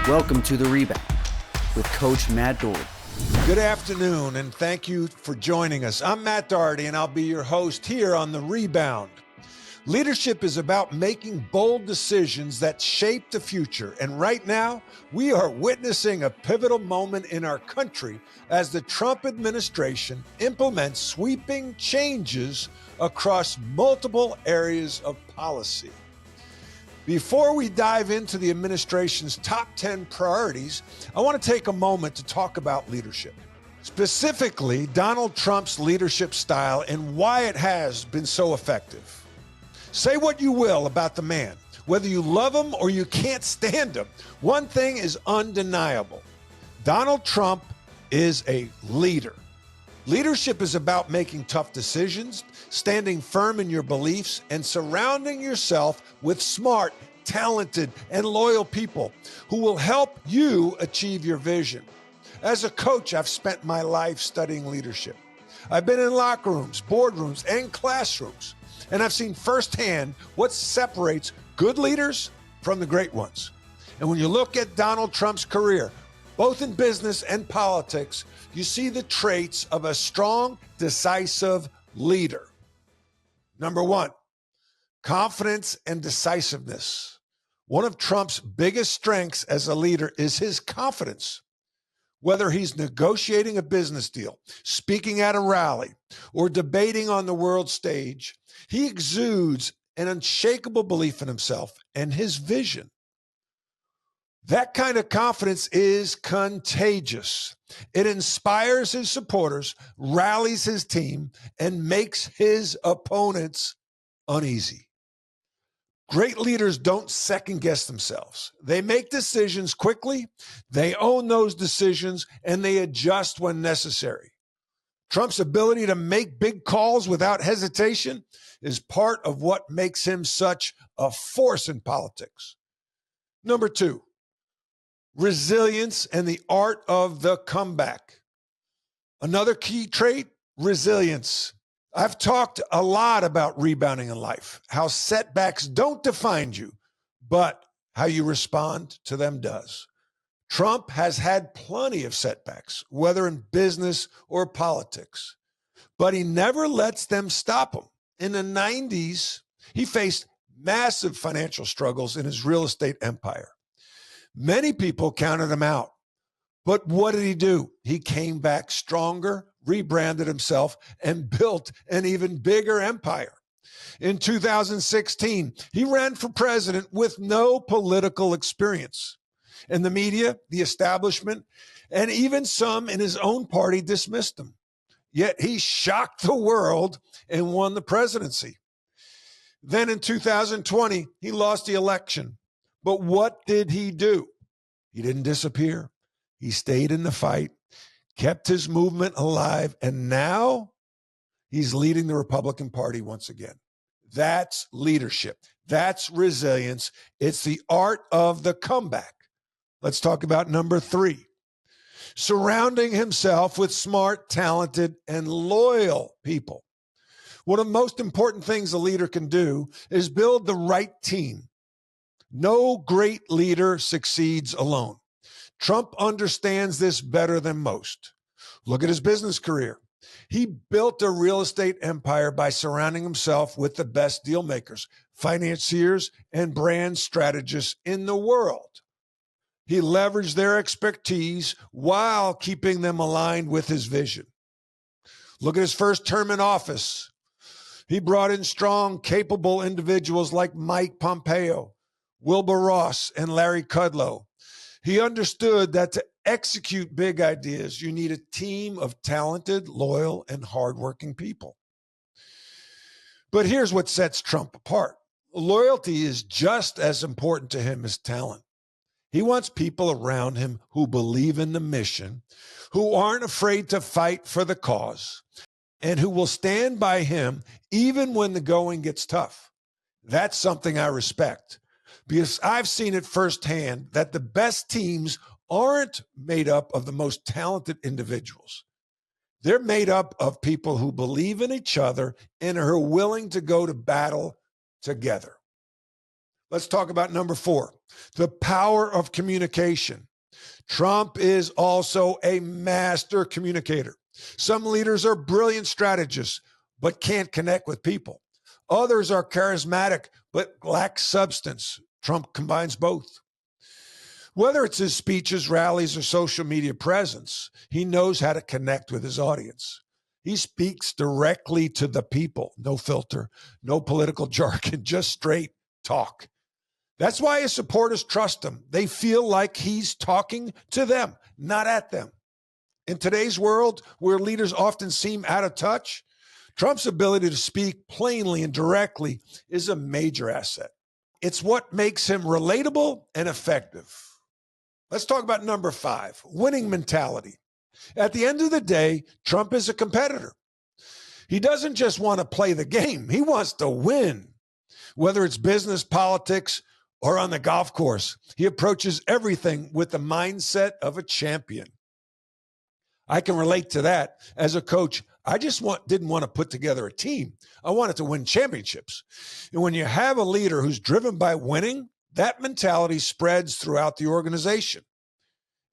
Welcome to The Rebound with Coach Matt Doherty. Good afternoon, and thank you for joining us. I'm Matt Doherty, and I'll be your host here on The Rebound. Leadership is about making bold decisions that shape the future, and right now, we are witnessing a pivotal moment in our country as the Trump administration implements sweeping changes across multiple areas of policy. Before we dive into the administration's top 10 priorities, I want to take a moment to talk about leadership. Specifically, Donald Trump's leadership style and why it has been so effective. Say what you will about the man, whether you love him or you can't stand him. One thing is undeniable. Donald Trump is a leader. Leadership is about making tough decisions, standing firm in your beliefs, and surrounding yourself with smart, talented, and loyal people who will help you achieve your vision. As a coach, I've spent my life studying leadership. I've been in locker rooms, boardrooms, and classrooms, and I've seen firsthand what separates good leaders from the great ones. And when you look at Donald Trump's career, both in business and politics, you see the traits of a strong, decisive leader. Number one, confidence and decisiveness. One of Trump's biggest strengths as a leader is his confidence. Whether he's negotiating a business deal, speaking at a rally, or debating on the world stage, he exudes an unshakable belief in himself and his vision. That kind of confidence is contagious. It inspires his supporters, rallies his team, and makes his opponents uneasy. Great leaders don't second guess themselves. They make decisions quickly, they own those decisions, and they adjust when necessary. Trump's ability to make big calls without hesitation is part of what makes him such a force in politics. Number two, resilience and the art of the comeback. Another key trait, resilience. I've talked a lot about rebounding in life, how setbacks don't define you, but how you respond to them does. Trump has had plenty of setbacks, whether in business or politics, but he never lets them stop him. In the 90s, he faced massive financial struggles in his real estate empire. Many people counted him out. But what did he do? He came back stronger, rebranded himself, and built an even bigger empire. In 2016, he ran for president with no political experience. And the media, the establishment, and even some in his own party dismissed him. Yet he shocked the world and won the presidency. Then in 2020, he lost the election. But what did he do? He didn't disappear. He stayed in the fight, kept his movement alive, and now he's leading the Republican Party once again. That's leadership. That's resilience. It's the art of the comeback. Let's talk about number three. Surrounding himself with smart, talented, and loyal people. One of the most important things a leader can do is build the right team. No great leader succeeds alone. Trump understands this better than most. Look at his business career. He built a real estate empire by surrounding himself with the best deal makers, financiers, and brand strategists in the world. He leveraged their expertise while keeping them aligned with his vision. Look at his first term in office. He brought in strong, capable individuals like Mike Pompeo, Wilbur Ross, and Larry Kudlow. He understood that to execute big ideas, you need a team of talented, loyal, and hardworking people. But here's what sets Trump apart. Loyalty is just as important to him as talent. He wants people around him who believe in the mission, who aren't afraid to fight for the cause, and who will stand by him even when the going gets tough. That's something I respect, because I've seen it firsthand that the best teams aren't made up of the most talented individuals. They're made up of people who believe in each other and are willing to go to battle together. Let's talk about number 4, the power of communication. Trump is also a master communicator. Some leaders are brilliant strategists, but can't connect with people. Others are charismatic, but lack substance. Trump combines both. Whether it's his speeches, rallies, or social media presence, he knows how to connect with his audience. He speaks directly to the people. No filter, no political jargon, just straight talk. That's why his supporters trust him. They feel like he's talking to them, not at them. In today's world, where leaders often seem out of touch, Trump's ability to speak plainly and directly is a major asset. It's what makes him relatable and effective. Let's talk about number 5, winning mentality. At the end of the day, Trump is a competitor. He doesn't just want to play the game. He wants to win. Whether it's business, politics, or on the golf course, he approaches everything with the mindset of a champion. I can relate to that. As a coach, I just didn't want to put together a team. I wanted to win championships. And when you have a leader who's driven by winning, that mentality spreads throughout the organization.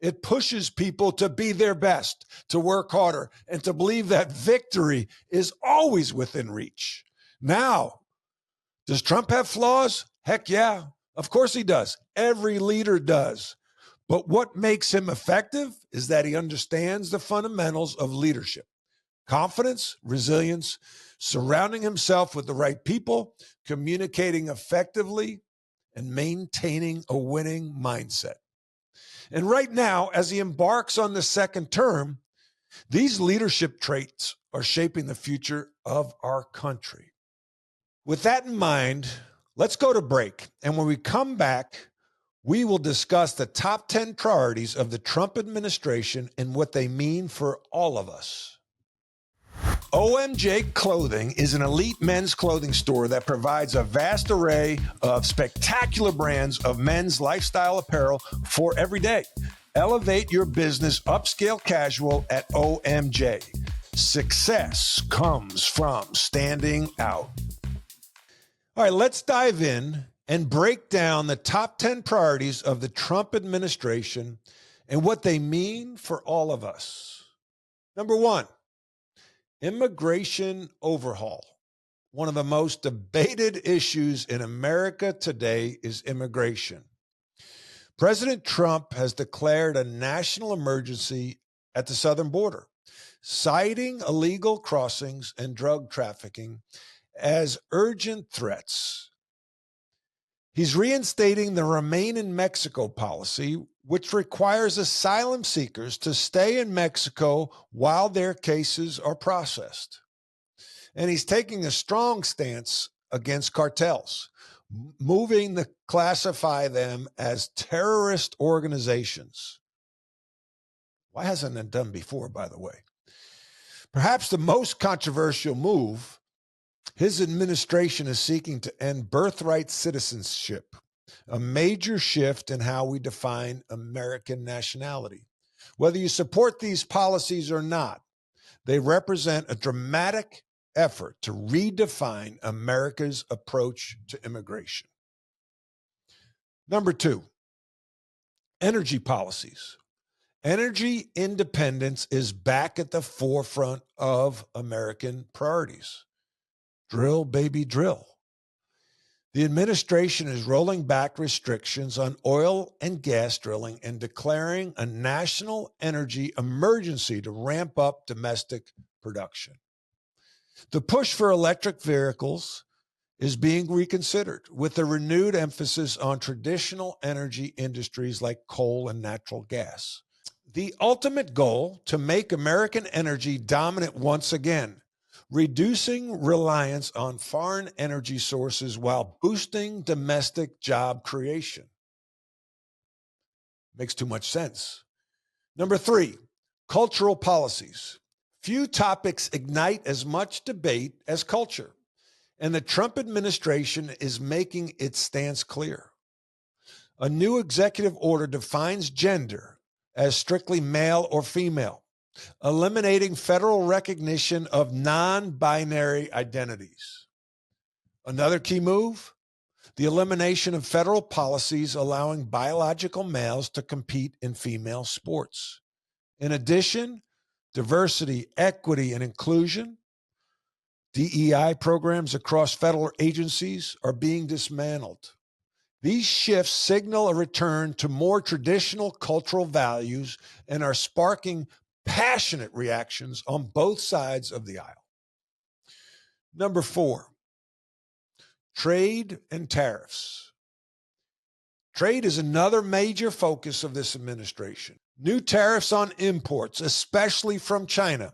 It pushes people to be their best, to work harder, and to believe that victory is always within reach. Now, does Trump have flaws? Heck yeah. Of course he does. Every leader does. But what makes him effective is that he understands the fundamentals of leadership: confidence, resilience, surrounding himself with the right people, communicating effectively, and maintaining a winning mindset. And right now, as he embarks on the second term, these leadership traits are shaping the future of our country. With that in mind, let's go to break. And when we come back, we will discuss the top 10 priorities of the Trump administration and what they mean for all of us. OMJ Clothing is an elite men's clothing store that provides a vast array of spectacular brands of men's lifestyle apparel for every day. Elevate your business upscale casual at OMJ. Success comes from standing out. All right, let's dive in and break down the top 10 priorities of the Trump administration and what they mean for all of us. Number 1, immigration overhaul. One of the most debated issues in America today is immigration. President Trump has declared a national emergency at the southern border, citing illegal crossings and drug trafficking as urgent threats. He's reinstating the Remain in Mexico policy, which requires asylum seekers to stay in Mexico while their cases are processed. And he's taking a strong stance against cartels, moving to classify them as terrorist organizations. Why hasn't it done before, by the way? Perhaps the most controversial move: his administration is seeking to end birthright citizenship, a major shift in how we define American nationality. Whether you support these policies or not, they represent a dramatic effort to redefine America's approach to immigration. Number 2, energy policies. Energy independence is back at the forefront of American priorities. Drill, baby, drill. The administration is rolling back restrictions on oil and gas drilling and declaring a national energy emergency to ramp up domestic production. The push for electric vehicles is being reconsidered with a renewed emphasis on traditional energy industries like coal and natural gas. The ultimate goal: to make American energy dominant once again, reducing reliance on foreign energy sources while boosting domestic job creation. Makes too much sense. Number 3, cultural policies. Few topics ignite as much debate as culture, and the Trump administration is making its stance clear. A new executive order defines gender as strictly male or female, eliminating federal recognition of non-binary identities. Another key move: the elimination of federal policies allowing biological males to compete in female sports. In addition, diversity, equity, and inclusion, DEI programs across federal agencies are being dismantled. These shifts signal a return to more traditional cultural values and are sparking passionate reactions on both sides of the aisle. Number 4, trade and tariffs. Trade is another major focus of this administration. New tariffs on imports, especially from China,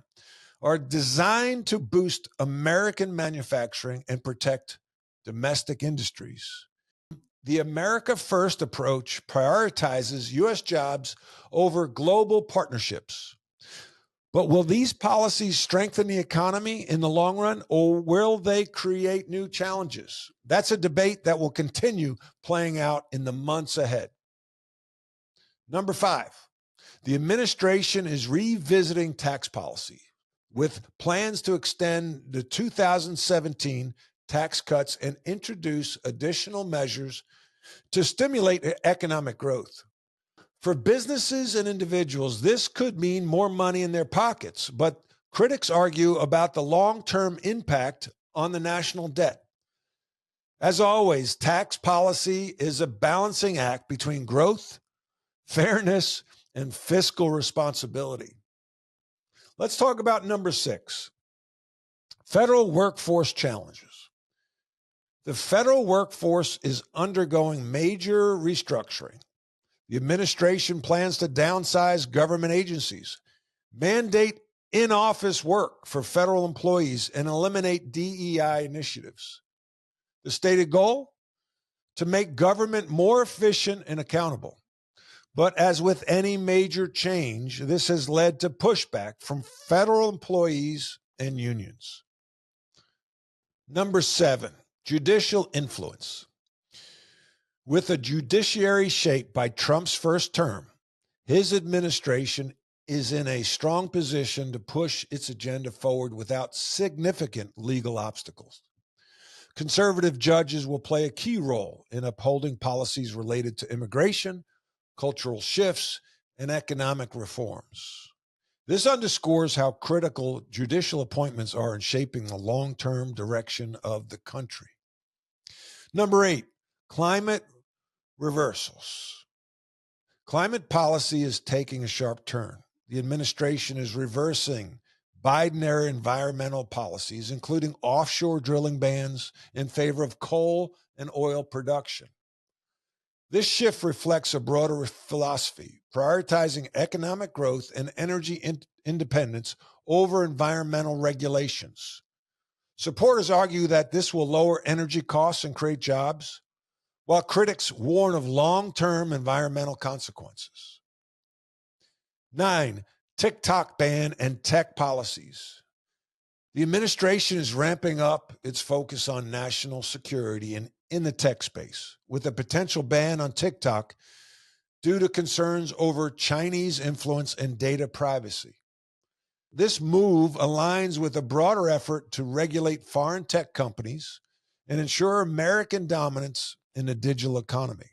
are designed to boost American manufacturing and protect domestic industries. The America First approach prioritizes U.S. jobs over global partnerships. But will these policies strengthen the economy in the long run, or will they create new challenges? That's a debate that will continue playing out in the months ahead. Number 5, the administration is revisiting tax policy with plans to extend the 2017 tax cuts and introduce additional measures to stimulate economic growth. For businesses and individuals, this could mean more money in their pockets, but critics argue about the long-term impact on the national debt. As always, tax policy is a balancing act between growth, fairness, and fiscal responsibility. Let's talk about number 6, federal workforce challenges. The federal workforce is undergoing major restructuring. The administration plans to downsize government agencies, mandate in-office work for federal employees, and eliminate DEI initiatives. The stated goal? To make government more efficient and accountable. But as with any major change, this has led to pushback from federal employees and unions. Number 7, judicial influence. With a judiciary shaped by Trump's first term, his administration is in a strong position to push its agenda forward without significant legal obstacles. Conservative judges will play a key role in upholding policies related to immigration, cultural shifts, and economic reforms. This underscores how critical judicial appointments are in shaping the long-term direction of the country. Number 8, climate reversals. Climate policy is taking a sharp turn. The administration is reversing Biden-era environmental policies, including offshore drilling bans in favor of coal and oil production. This shift reflects a broader philosophy, prioritizing economic growth and energy independence over environmental regulations. Supporters argue that this will lower energy costs and create jobs, while critics warn of long-term environmental consequences. 9, TikTok ban and tech policies. The administration is ramping up its focus on national security and in the tech space, with a potential ban on TikTok due to concerns over Chinese influence and data privacy. This move aligns with a broader effort to regulate foreign tech companies and ensure American dominance in the digital economy.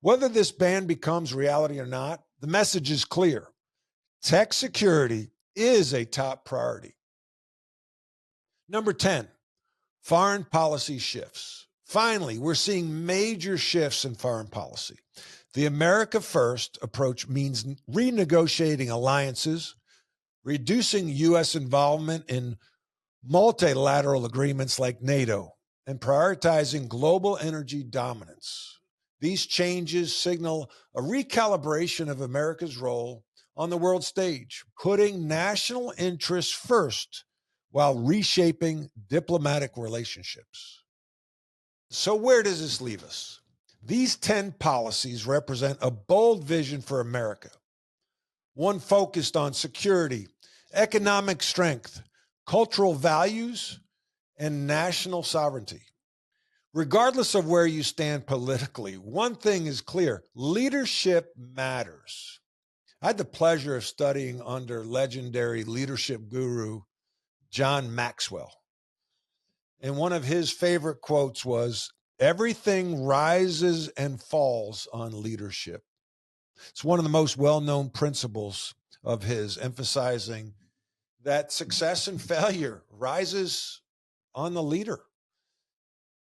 Whether this ban becomes reality or not, the message is clear. Tech security is a top priority. Number 10, foreign policy shifts. Finally, we're seeing major shifts in foreign policy. The America First approach means renegotiating alliances, reducing U.S. involvement in multilateral agreements like NATO, and prioritizing global energy dominance. These changes signal a recalibration of America's role on the world stage, putting national interests first while reshaping diplomatic relationships. So where does this leave us? These 10 policies represent a bold vision for America, one focused on security, economic strength, cultural values, and national sovereignty. Regardless of where you stand politically, one thing is clear: leadership matters. I had the pleasure of studying under legendary leadership guru John Maxwell. And one of his favorite quotes was, Everything rises and falls on leadership. It's one of the most well-known principles of his, emphasizing that success and failure rises on the leader.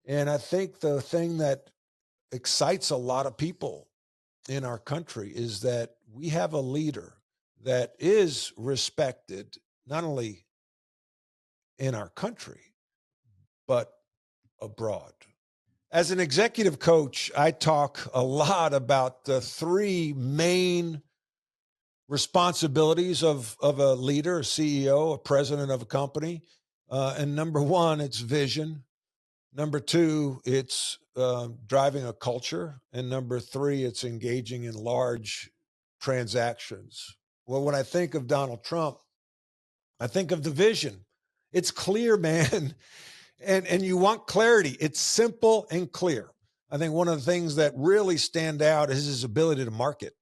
And I think the thing that excites a lot of people in our country is that we have a leader that is respected, not only in our country, but abroad. As an executive coach, I talk a lot about the three main responsibilities of a leader, a CEO, a president of a company. And number one, it's vision. Number two, it's driving a culture. And number three, it's engaging in large transactions. Well, when I think of Donald Trump, I think of the vision. It's clear, man. And you want clarity. It's simple and clear. I think one of the things that really stand out is his ability to market.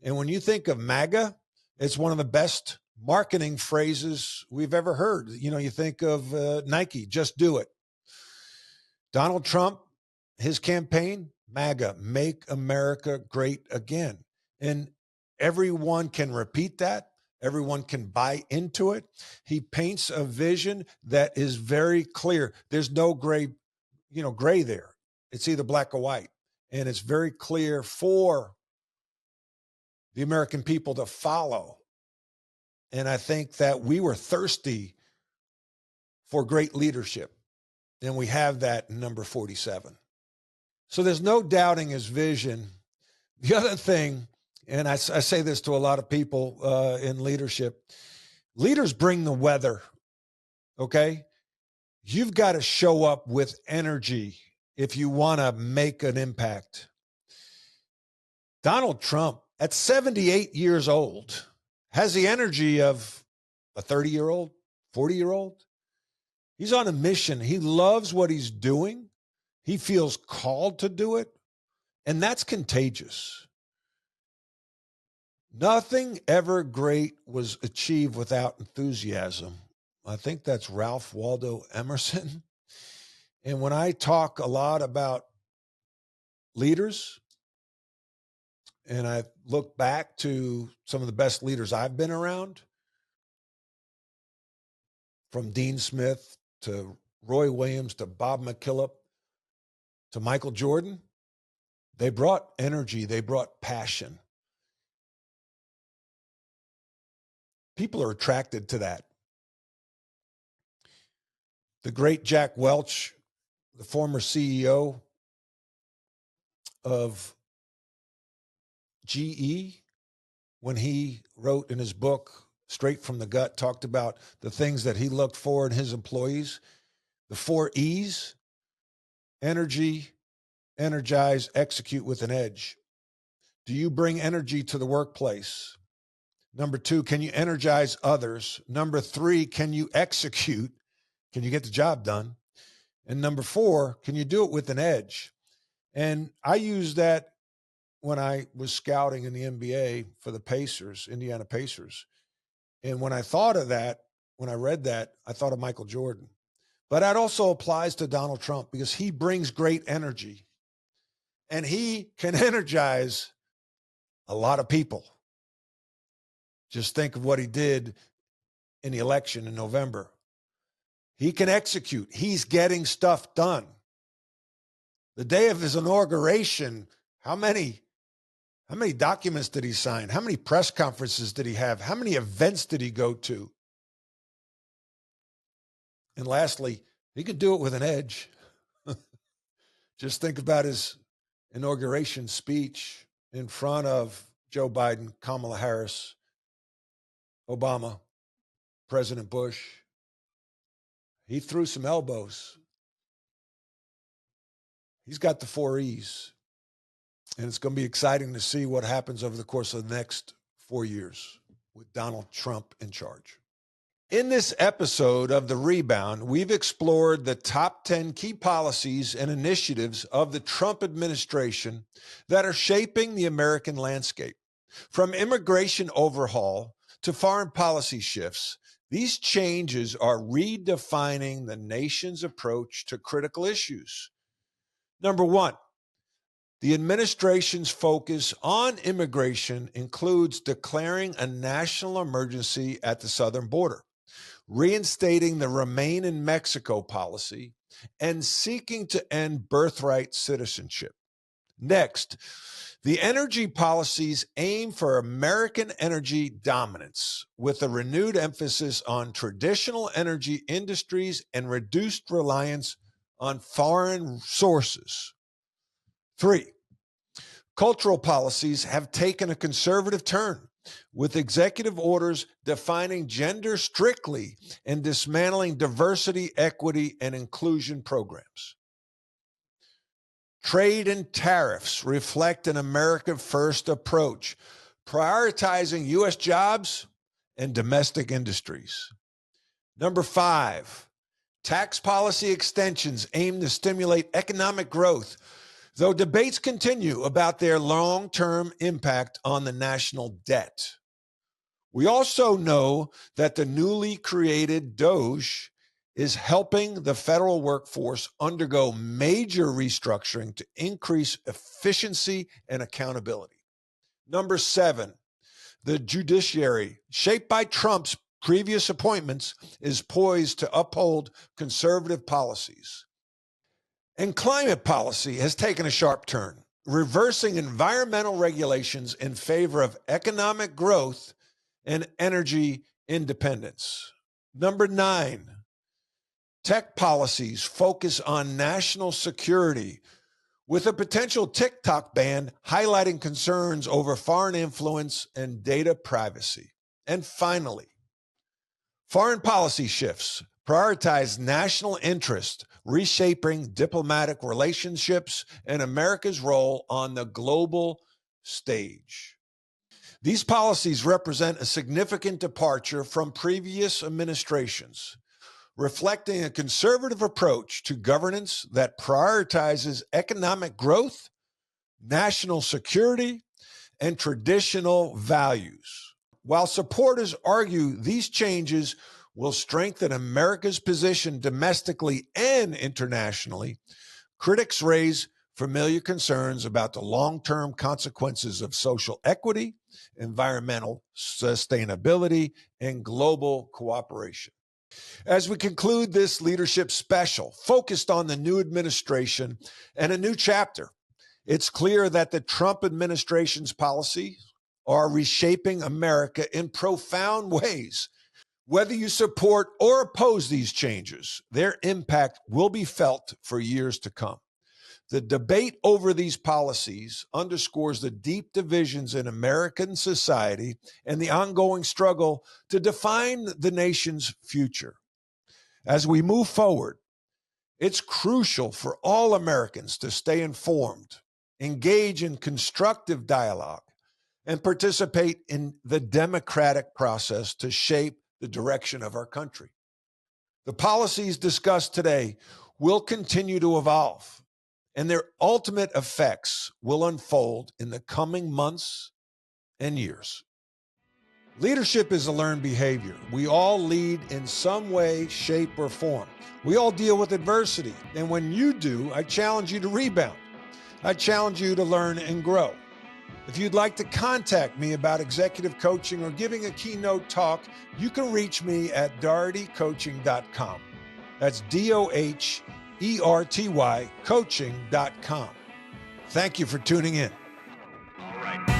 And when you think of MAGA, it's one of the best marketing phrases we've ever heard. You know, you think of Nike, just do it. Donald Trump, his campaign, MAGA, Make America Great Again. And everyone can repeat that. Everyone can buy into it. He paints a vision that is very clear. There's no gray there. It's either black or white. And it's very clear for the American people to follow. And I think that we were thirsty for great leadership. And we have that in number 47. So there's no doubting his vision. The other thing, and I say this to a lot of people in leadership, leaders bring the weather, okay? You've got to show up with energy if you want to make an impact. Donald Trump, at 78 years old, has the energy of a 30-year-old, 40-year-old. He's on a mission. He loves what he's doing. He feels called to do it, and that's contagious. Nothing ever great was achieved without enthusiasm. I think that's Ralph Waldo Emerson. And when I talk a lot about leaders, and I look back to some of the best leaders I've been around, from Dean Smith to Roy Williams to Bob McKillop to Michael Jordan, they brought energy, they brought passion. People are attracted to that. The great Jack Welch, the former CEO of GE, when he wrote in his book, Straight from the Gut, talked about the things that he looked for in his employees. The 4 E's: energy, energize, execute with an edge. Do you bring energy to the workplace? Number 2, can you energize others? Number 3, can you execute? Can you get the job done? And number 4, can you do it with an edge? And I used that when I was scouting in the NBA for the Pacers, Indiana Pacers. And when I thought of that, when I read that, I thought of Michael Jordan. But that also applies to Donald Trump, because he brings great energy and he can energize a lot of people. Just think of what he did in the election in November. He can execute. He's getting stuff done. The day of his inauguration, how many documents did he sign? How many press conferences did he have? How many events did he go to? And lastly, he could do it with an edge. Just think about his inauguration speech in front of Joe Biden, Kamala Harris, Obama, President Bush. He threw some elbows. He's got the 4 E's. And it's going to be exciting to see what happens over the course of the next 4 years with Donald Trump in charge. In this episode of The Rebound, we've explored the top 10 key policies and initiatives of the Trump administration that are shaping the American landscape. From immigration overhaul to foreign policy shifts, these changes are redefining the nation's approach to critical issues. Number one, the administration's focus on immigration includes declaring a national emergency at the southern border, reinstating the Remain in Mexico policy, and seeking to end birthright citizenship. Next, the energy policies aim for American energy dominance with a renewed emphasis on traditional energy industries and reduced reliance on foreign sources. Three, cultural policies have taken a conservative turn, with executive orders defining gender strictly and dismantling diversity, equity, and inclusion programs. Trade and tariffs reflect an America First approach, prioritizing U.S. jobs and domestic industries. Number five, tax policy extensions aim to stimulate economic growth, though debates continue about their long-term impact on the national debt. We also know that the newly created DOGE is helping the federal workforce undergo major restructuring to increase efficiency and accountability. Number seven, the judiciary, shaped by Trump's previous appointments, is poised to uphold conservative policies. And climate policy has taken a sharp turn, reversing environmental regulations in favor of economic growth and energy independence. Number nine, tech policies focus on national security, with a potential TikTok ban highlighting concerns over foreign influence and data privacy. And finally, foreign policy shifts prioritize national interest, reshaping diplomatic relationships and America's role on the global stage. These policies represent a significant departure from previous administrations, reflecting a conservative approach to governance that prioritizes economic growth, national security, and traditional values. While supporters argue these changes will strengthen America's position domestically and internationally, critics raise familiar concerns about the long-term consequences of social equity, environmental sustainability, and global cooperation. As we conclude this leadership special focused on the new administration and a new chapter, it's clear that the Trump administration's policies are reshaping America in profound ways. Whether you support or oppose these changes, their impact will be felt for years to come. The debate over these policies underscores the deep divisions in American society and the ongoing struggle to define the nation's future. As we move forward, it's crucial for all Americans to stay informed, engage in constructive dialogue, and participate in the democratic process to shape the direction of our country. The policies discussed today will continue to evolve, and their ultimate effects will unfold in the coming months and years. Leadership is a learned behavior. We all lead in some way, shape, or form. We all deal with adversity. And when you do, I challenge you to rebound. I challenge you to learn and grow. If you'd like to contact me about executive coaching or giving a keynote talk, you can reach me at dohertycoaching.com. That's DOHERTY coaching.com. Thank you for tuning in. All right.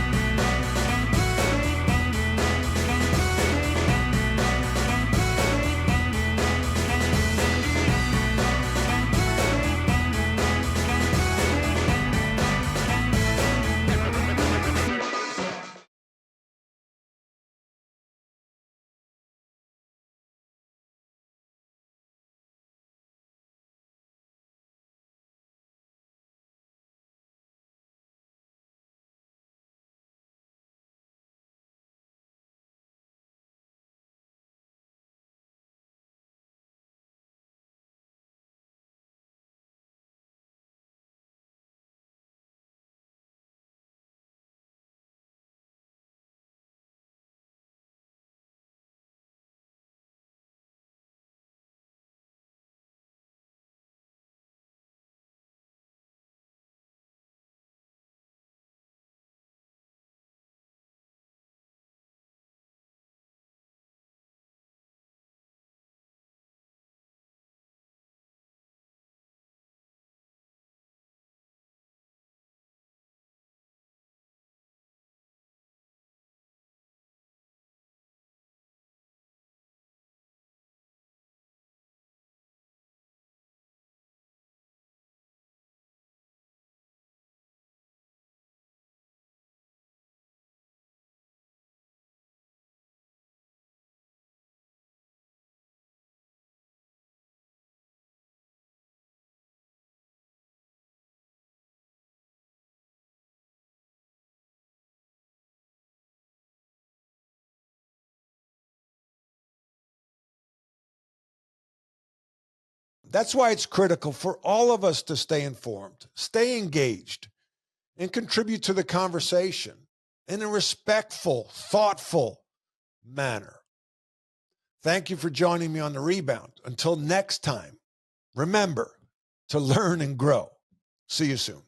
That's why it's critical for all of us to stay informed, stay engaged, and contribute to the conversation in a respectful, thoughtful manner. Thank you for joining me on The Rebound. Until next time, remember to learn and grow. See you soon.